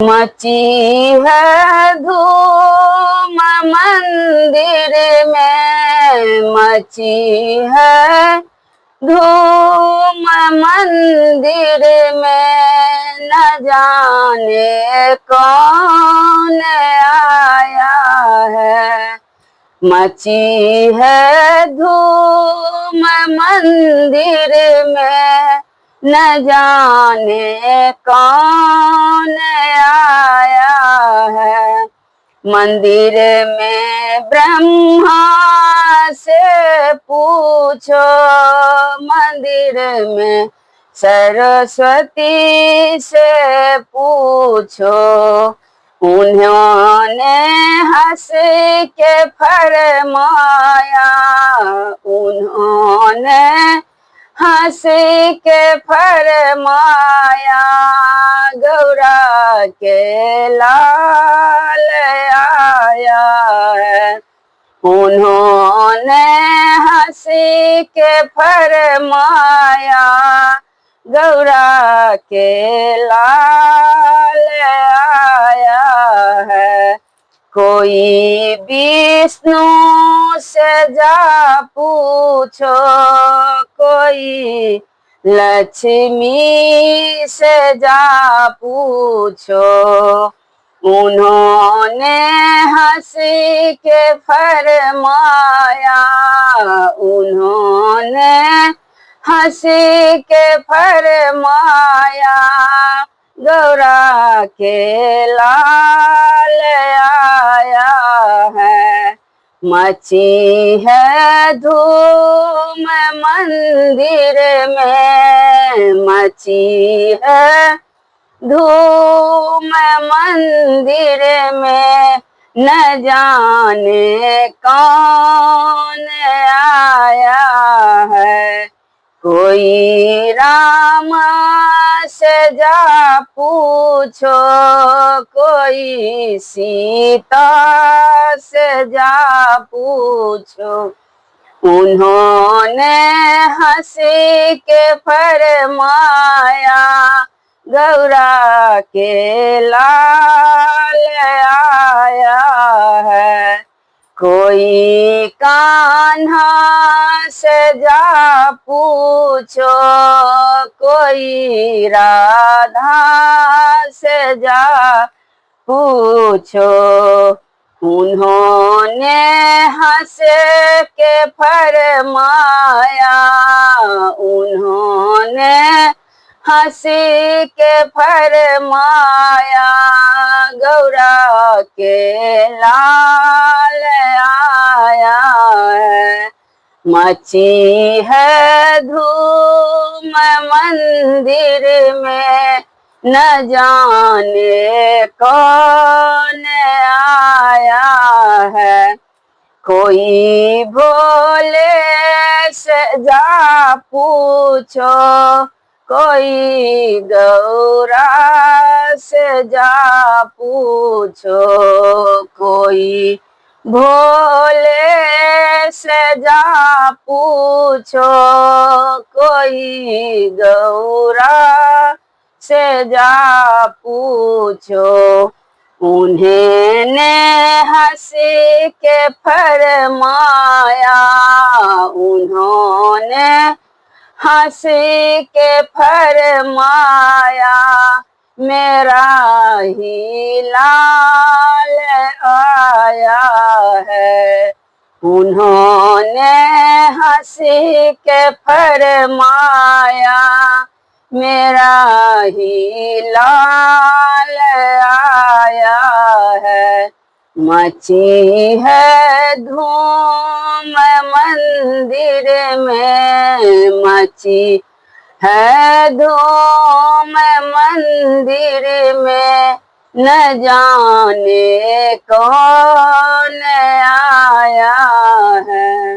मची है धूम मंदिर में, मची है धूम मंदिर में, न जाने कौन आया है। मची है धूम मंदिर में, न जाने कौन आया है। मंदिर में ब्रह्मा से पूछो, मंदिर में सरस्वती से पूछो, उन्होंने हंस के फरमाया, उन्होंने हंस के फरमाया, गौरा के लाल आया है। उन्होंने हंस के फरमाया, गौरा के लाल आया है। कोई विष्णु से जा पूछो, कोई लक्ष्मी से जा पूछो, उन्होंने हंस के फरमाया, उन्होंने हंस के फरमाया, गौरा के लाल आया है। मची है धूम मंदिर में, मची है धूम मंदिर में, न जाने कौन आया है। कोई राम से जा पूछो, कोई सीता से जा पूछो, उन्होंने हंस के फरमाया, गौरा के लाल आया है। कोई कान्हा से जा पूछो, कोई राधा से जा पूछो, उन्होंने हंस के फरमाया, उन्होंने हंस के फरमाया, गौरा के लाल आया है। मची है धूम मंदिर में, न जाने कौन आया है। कोई भोले से जा पूछो, कोई गौरा से जा पूछो, कोई भोले से जा पूछो, कोई गौरा से जा पूछो, उन्होंने हंस के फरमाया, उन्होंने हंस के फरमाया, मेरा ही लाल आया है। उन्होंने हंस के फरमाया, मेरा ही लाल आया है। मची है धूम मंदिर में, मची है धूम मंदिर में, न जाने कौन आया है।